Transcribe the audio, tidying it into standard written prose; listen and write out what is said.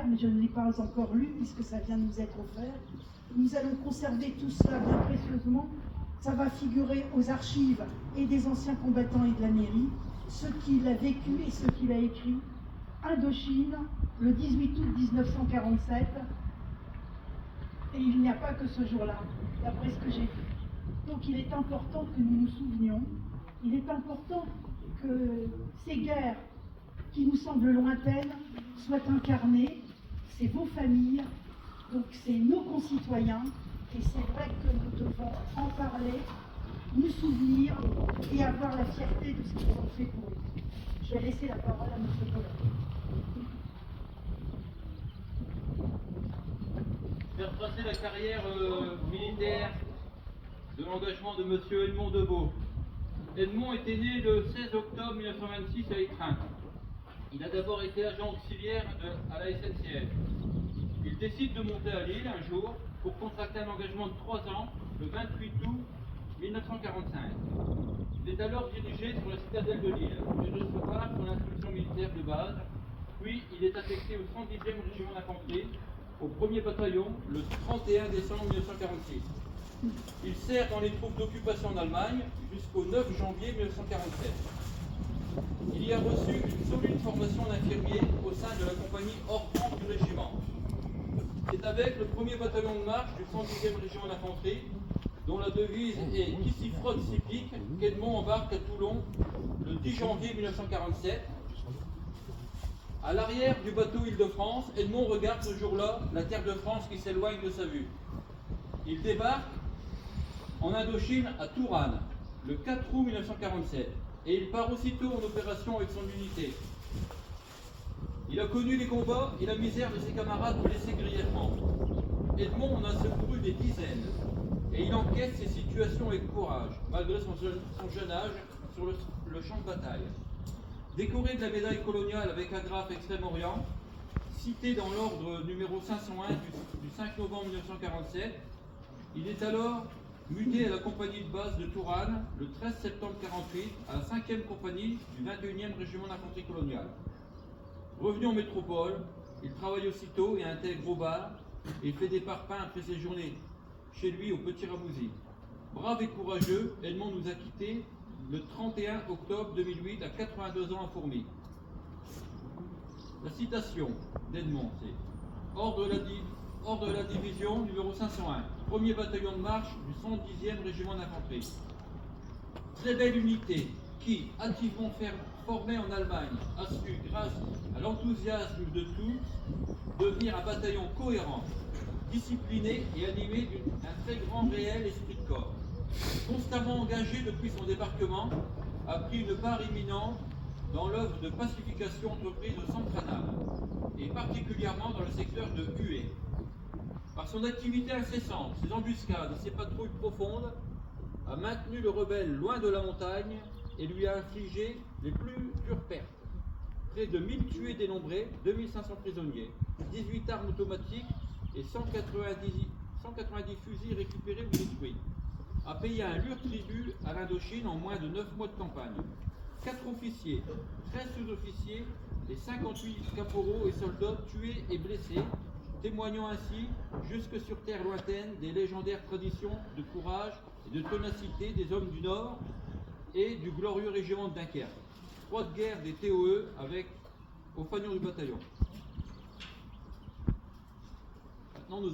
mais je ne l'ai pas encore lu puisque ça vient de nous être offert. Nous allons conserver tout cela bien précieusement. Ça va figurer aux archives et des anciens combattants et de la mairie, ce qu'il a vécu et ce qu'il a écrit. Indochine, le 18 août 1947. Et il n'y a pas que ce jour-là, d'après ce que j'ai vu. Donc il est important que nous nous souvenions, il est important que ces guerres qui nous semblent lointaines soient incarnées, c'est vos familles, donc c'est nos concitoyens, et c'est vrai que nous devons en parler, nous souvenir et avoir la fierté de ce qu'ils ont fait pour nous. Je vais laisser la parole à notre collègue. Faire tracer la carrière militaire de l'engagement de M. Edmond Debeau. Edmond était né le 16 octobre 1926 à Étreins. Il a d'abord été agent auxiliaire à la SNCF. Il décide de monter à Lille un jour pour contracter un engagement de 3 ans le 28 août 1945. Il est alors dirigé sur la citadelle de Lille, puis recevoir son instruction militaire de base, puis il est affecté au 110e régiment d'infanterie, au 1er bataillon, le 31 décembre 1946. Il sert dans les troupes d'occupation en Allemagne jusqu'au 9 janvier 1947. Il y a reçu une solide formation d'infirmier au sein de la compagnie hors camp du régiment. C'est avec le 1er bataillon de marche du 110e régiment d'infanterie, dont la devise est « Qui s'y frotte s'y pique », qu'Edmond embarque à Toulon le 10 janvier 1947. À l'arrière du bateau Île-de-France, Edmond regarde ce jour-là la terre de France qui s'éloigne de sa vue. Il débarque en Indochine à Tourane, le 4 août 1947, et il part aussitôt en opération avec son unité. Il a connu les combats et la misère de ses camarades blessés grièvement. Edmond en a secouru des dizaines, et il encaisse ces situations avec courage, malgré son jeune âge sur le champ de bataille. Décoré de la médaille coloniale avec agrafe Extrême-Orient, cité dans l'ordre numéro 501 du 5 novembre 1947, il est alors muté à la compagnie de base de Tourane le 13 septembre 1948 à la 5e compagnie du 21e régiment d'infanterie coloniale. Revenu en métropole, il travaille aussitôt et intègre au bar et fait des parpaings après ses journées chez lui au Petit Ramouzy. Brave et courageux, Edmond nous a quittés le 31 octobre 2008 à 82 ans à Fourmies. La citation d'Edmond, c'est ordre de la division numéro 501, 1er bataillon de marche du 110e régiment d'infanterie. Très belle unité qui, activement formée en Allemagne, a su, grâce à l'enthousiasme de tous, devenir un bataillon cohérent, discipliné et animé d'un très grand réel esprit de corps. Constamment engagé depuis son débarquement, a pris une part imminente dans l'œuvre de pacification entreprise au Centre-Annam, et particulièrement dans le secteur de Hué. Par son activité incessante, ses embuscades et ses patrouilles profondes, a maintenu le rebelle loin de la montagne et lui a infligé les plus dures pertes. Près de 1000 tués dénombrés, 2500 prisonniers, 18 armes automatiques et 190 fusils récupérés ou détruits. A payé un lourd tribut à l'Indochine en moins de 9 mois de campagne. 4 officiers, 13 sous-officiers et 58 caporaux et soldats tués et blessés, témoignant ainsi, jusque sur terre lointaine, des légendaires traditions de courage et de ténacité des hommes du Nord et du glorieux régiment de Dunkerque. Croix de guerre des TOE avec au fanion du bataillon. Maintenant, nous